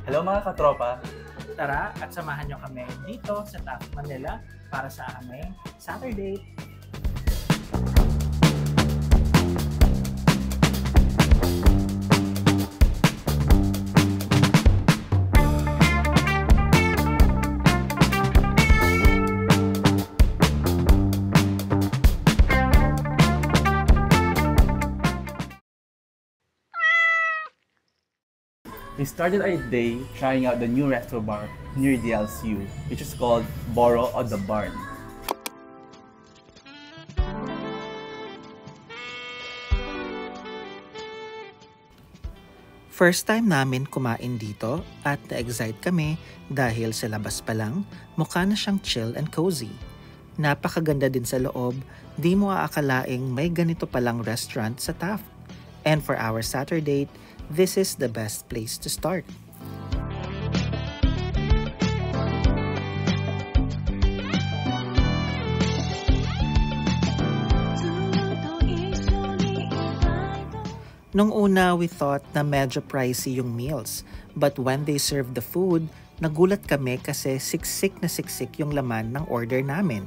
Hello mga katropa! Tara at samahan nyo kami dito sa TAF Manila para sa aming Saturday. We started our day trying out the new retro bar near the LCU, which is called Boro o the Barn. First time namin kumain dito at na-excite kami dahil sa labas pa lang, mukha na siyang chill and cozy. Napakaganda din sa loob, di mo aakalaing may ganito palang restaurant sa Taft. And for our Saturday, this is the best place to start. Nung una, we thought na medyo pricey yung meals. But when they served the food, nagulat kami kasi siksik na siksik yung laman ng order namin.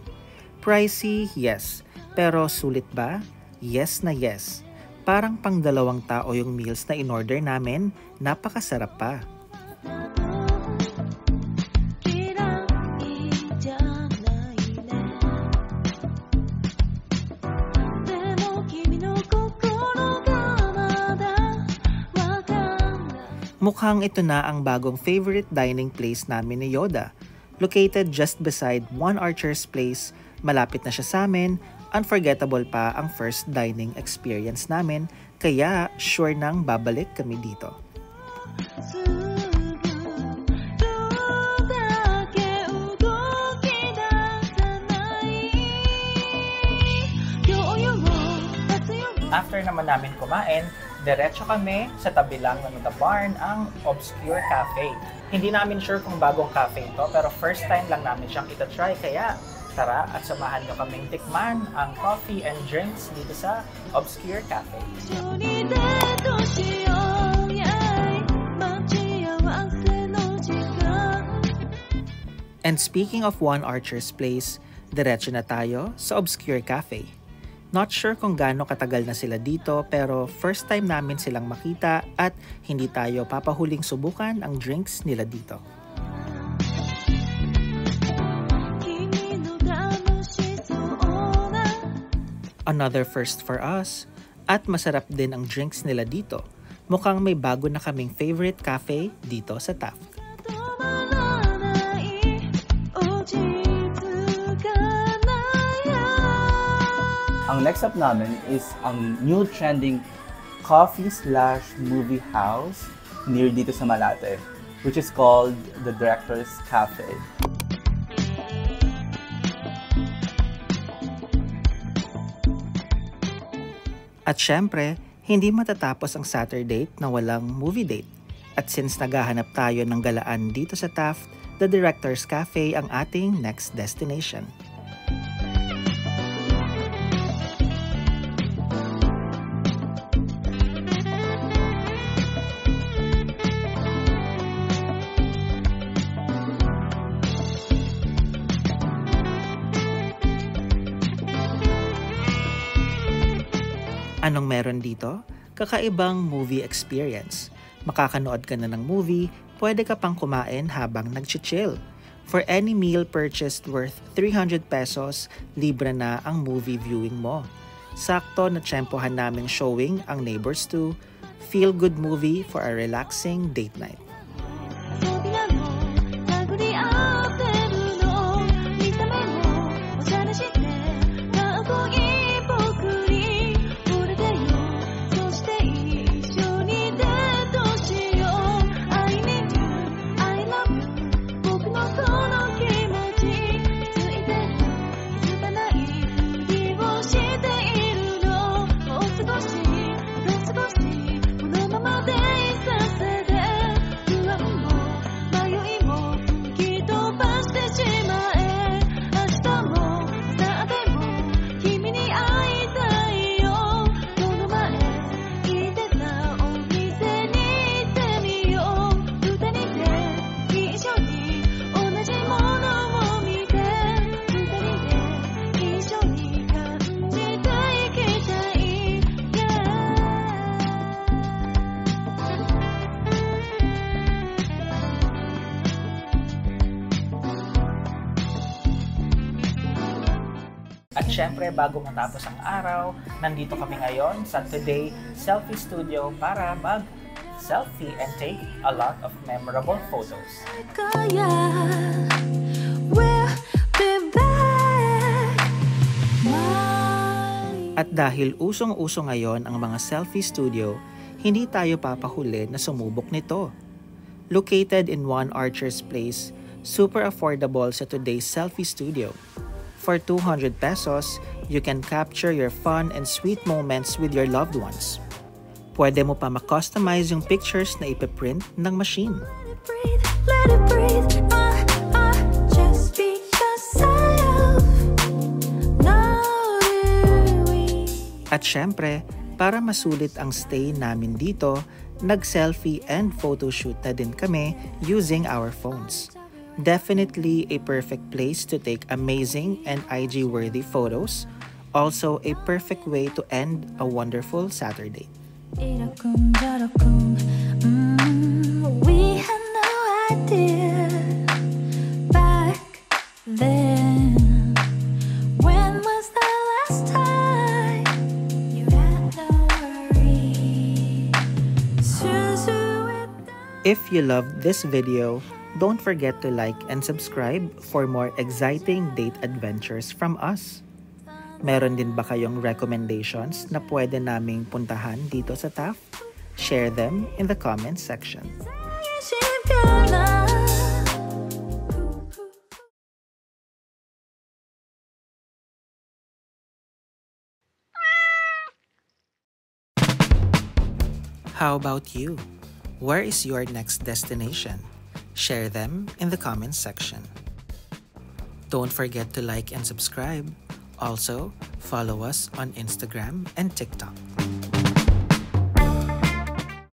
Pricey, yes. Pero sulit ba? Yes na yes. Parang pang 2 tao yung meals na in-order namin, napakasarap pa. Mukhang ito na ang bagong favorite dining place namin ni Yoda. Located just beside One Archer's Place, malapit na siya sa amin. Unforgettable pa ang first dining experience namin, kaya sure nang babalik kami dito. After naman namin kumain, diretso kami sa tabi lang ng The Barn, ang Obscure Cafe. Hindi namin sure kung bagong cafe ito, pero first time lang namin siyang ita-try, kaya tara at samahan nyo kaming tikman ang coffee and drinks dito sa Obscure Cafe. And speaking of One Archer's Place, diretso na tayo sa Obscure Cafe. Not sure kung gaano katagal na sila dito, pero first time namin silang makita at hindi tayo papahuling subukan ang drinks nila dito. Another first for us, at masarap din ang drinks nila dito. Mukhang may bago na kaming favorite cafe dito sa Taft. Ang next up namin is ang new trending coffee/movie house near dito sa Malate, which is called the Director's Cafe. At syempre, hindi matatapos ang Saturday na walang movie date. At since naghahanap tayo ng galaan dito sa Taft, the Director's Cafe ang ating next destination. Anong meron dito? Kakaibang movie experience. Makakanood ka na ng movie, pwede ka pang kumain habang nag-chill. For any meal purchased worth 300 pesos, libre na ang movie viewing mo. Sakto na tsempohan namin showing ang Neighbors 2, feel-good movie for a relaxing date night. syempre, bago matapos ang araw, nandito kami ngayon sa Today Selfie Studio para mag-selfie and take a lot of memorable photos. At dahil usong-uso ngayon ang mga selfie studio, hindi tayo papahuli na sumubok nito. Located in One Archer's Place, super affordable sa Today's Selfie Studio. For 200 pesos, you can capture your fun and sweet moments with your loved ones. Pwede mo pa ma-customize yung pictures na ipiprint ng machine. Let it breathe, just be yourself. At syempre, para masulit ang stay namin dito, nag-selfie and photoshoot na din kami using our phones. Definitely a perfect place to take amazing and IG-worthy photos. Also, a perfect way to end a wonderful Saturday. We had no idea back then. When was the last time you had no worry? If you loved this video, don't forget to like and subscribe for more exciting date adventures from us. Meron din ba kayong recommendations na pwede naming puntahan dito sa Taft? Share them in the comments section. How about you? Where is your next destination? Share them in the comments section. Don't forget to like and subscribe. Also, follow us on Instagram and TikTok.